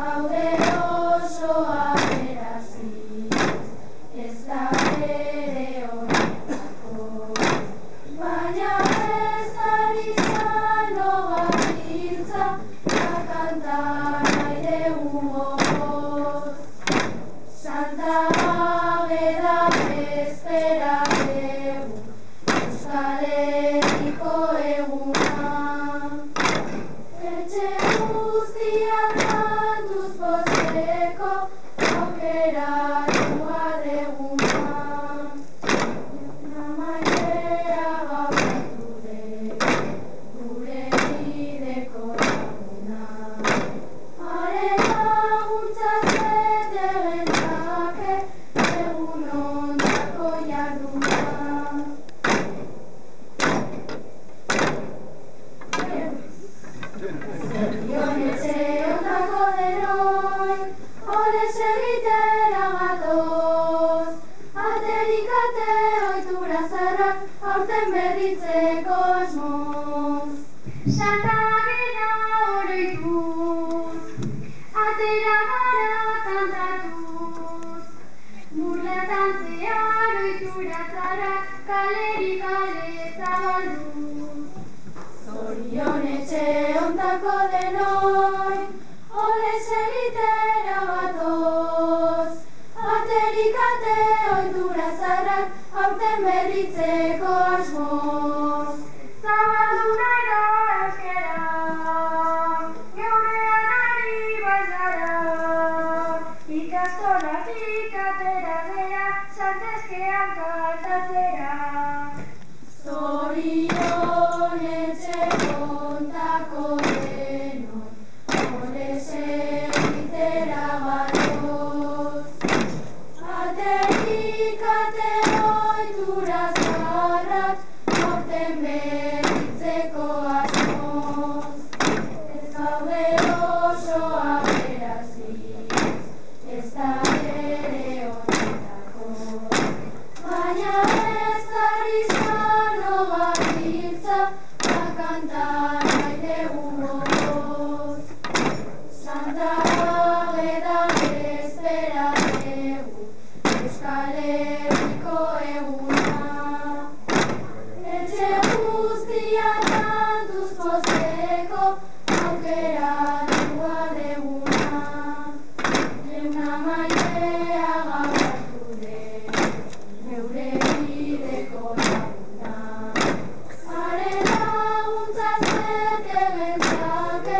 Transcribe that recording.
gaude oso aberazi, ez da ere honetako, baina ez ari zano bakiltza, kantar nahi dugu gogoz. Santa Ageda bezpera dugu, Euskal Herriko eguna. Etxe guztiak kantuz pozteko, aukeratua deguna. Maitea gauzatu dugu, gure bideko laguna. Haren laguntzaz bete gentzake, egun ondako jarduna. Zorionetxe ondako denoi, olez egitera gatoz. Aterik ate ohitura zaharrak, aurten berritzeko asmoz. Santa Ageda oroituz, atera gara kantatuz. Burlatan zehar ohitura zaharrak, kalerik kale zabalduz. Zorionetxe ondako denoi, olez egitera gatoz. Aterik ate ohitura zaharrak, aurten berritzeko asmoz. Zabaldu nahi da euskara, geurean ari bazara. Ikastolatik atera gera, santezkean kantatzera. Zorionetxe ondako denoi, olez egitera gatoz. Aterik ate ohitura zaharrak, aurten berritzeko asmoz. Ez gaude oso aberazi, ez da ere honetako, baina ez ari zano bakiltza, kantar nahi dugu gogoz. Santa Ageda bezpera dugu, Euskal Herriko eguna. Etxe guztiak kantuz pozteko, aukeratua deguna. Leuna maitea gauzatu dugu, geure bideko laguna. Haren laguntzaz bete gentzake,